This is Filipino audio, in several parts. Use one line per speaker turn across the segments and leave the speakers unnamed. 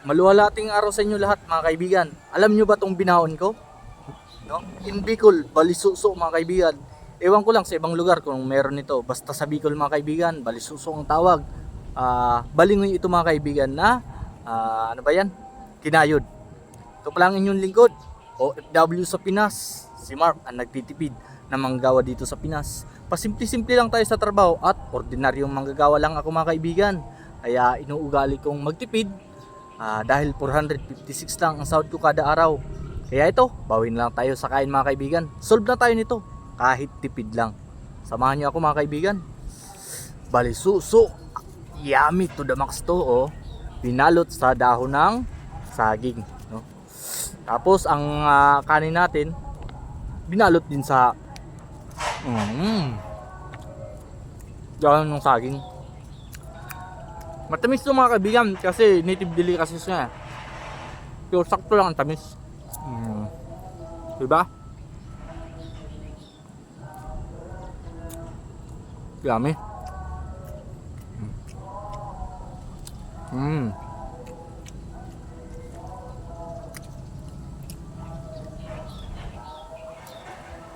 Maluwalating araw sa inyo lahat mga kaibigan. Alam nyo ba tong binaon ko? No? In Bicol, Balisuso mga kaibigan. Ewan ko lang sa ibang lugar kung meron nito. Basta sa Bicol mga kaibigan, Balisuso ang tawag. Balingoy ito mga kaibigan na ano ba yan? Kinayod. Ito pa lang inyong lingkod. OFW sa Pinas. Si Mark ang nagtitipid na manggagawa dito sa Pinas. Pasimple-simple lang tayo sa trabaho at ordinaryong manggagawa lang ako mga kaibigan. Kaya inuugali kong magtipid. Dahil 456 lang ang sahod ko kada araw. Kaya ito, bawin lang tayo sa kain mga kaibigan. Solve na tayo nito, kahit tipid lang. Samahan niyo ako mga kaibigan. Balisuso, yummy to the max to, oh. Binalot sa dahon ng saging, no? Tapos ang kanin natin, binalot din sa dahon ng saging. Matamis to mga kaibigan kasi native delicacies niya. Pero sakto lang ang tamis. Diba? Yummy.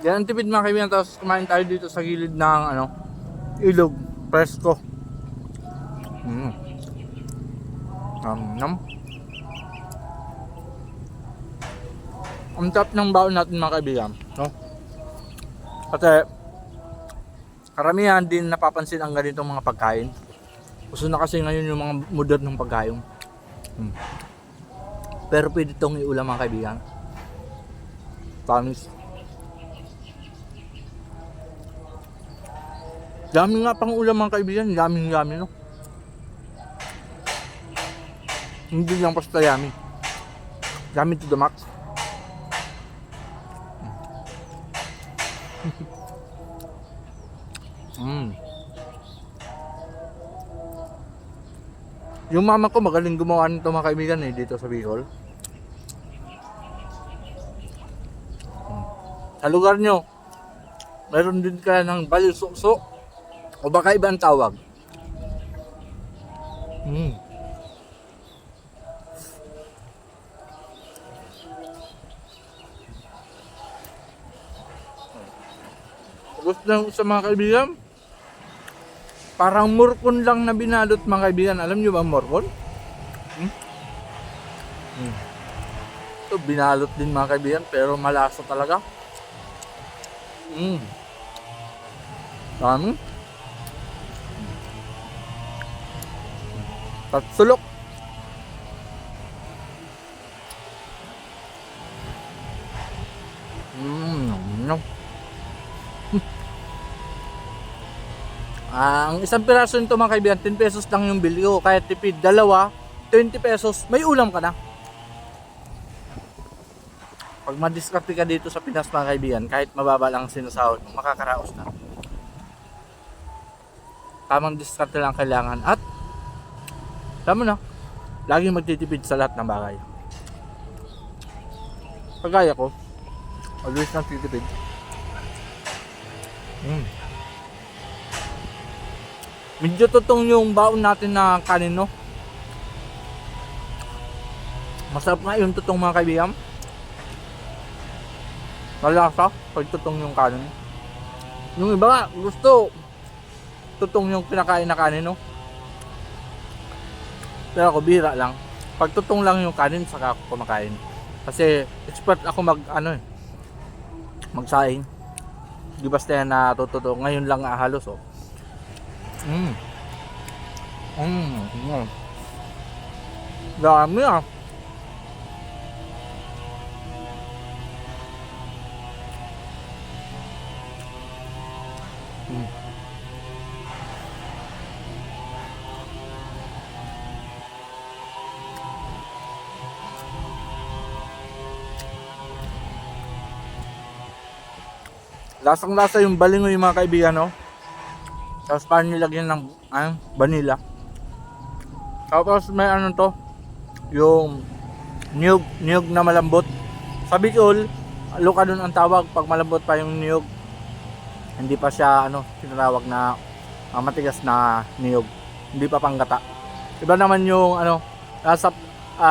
Yan ang tipid mga kaibigan. Tapos kumain tayo dito sa gilid ng ilog. Presko. Ang top ng baon natin mga kaibigan, no? Kasi karamihan din napapansin ang ganitong mga pagkain. Gusto na kasi ngayon yung mga modernong pagkain. Pero pwede itong iulam mga kaibigan. Promise. Dami nga pang ulam mga kaibigan. Dami, no? Hindi lang basta yummy. Yummy to the max. Yung mama ko magaling gumawa nito mga kaibigan dito sa Bicol. Sa lugar nyo, meron din kaya ng balisuso o baka ibang tawag. Gusto lang sa mga kaibigan, parang murkon lang na binalot mga kaibigan. Alam nyo ba murkon? Ito binalot din mga kaibigan pero malasa talaga. Dami. Tatsulok. Ang isang piraso nito mga kaibigan, 10 pesos lang yung bili ko. Kaya tipid, dalawa, 20 pesos, may ulam ka na. Pag madiskarte ka dito sa Pinas mga kaibigan, kahit mababa lang sinasahod, makakaraos na. Tamang diskarte lang kailangan at tama na, laging magtitipid sa lahat ng bagay. Kagaya ko, always nagtitipid. Medyo tutong yung baon natin na kanin, no? Masarap nga yung tutong mga kaibigan. Malasa pag tutong yung kanin. Yung iba nga gusto tutong yung pinakain na kanin, no? Pero ako bihira lang. Pag tutong lang yung kanin saka ako kumakain. Kasi expert ako magsaing. Di basta yan natututo. Ngayon lang halos, oh. Dami ah. Lasang lasa yung balingoy mga kaibigan, no? Tapos paano nilagyan ng vanilla. Tapos may yung niyog na malambot. Sa Bicol, luka dun ang tawag pag malambot pa yung niyog. Hindi pa siya tinatawag na matigas na niyog. Hindi pa panggata. Iba naman yung nasa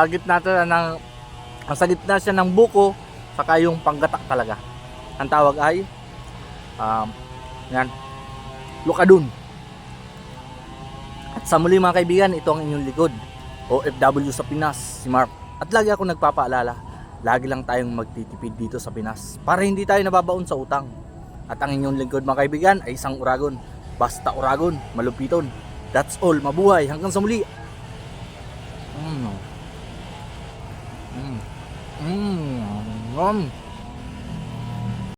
gitna to ng sa gitna siya ng buko saka yung panggatak talaga. Ang tawag ay yan, Lukadun. At sa muli mga kaibigan, ito ang inyong likod, OFW sa Pinas, si Mark. At lagi ako nagpapaalala, lagi lang tayong magtitipid dito sa Pinas para hindi tayo nababaon sa utang. At ang inyong lingkod mga kaibigan ay isang Uragon. Basta Uragon, malupiton. That's all, mabuhay. Hanggang sa muli. Mm.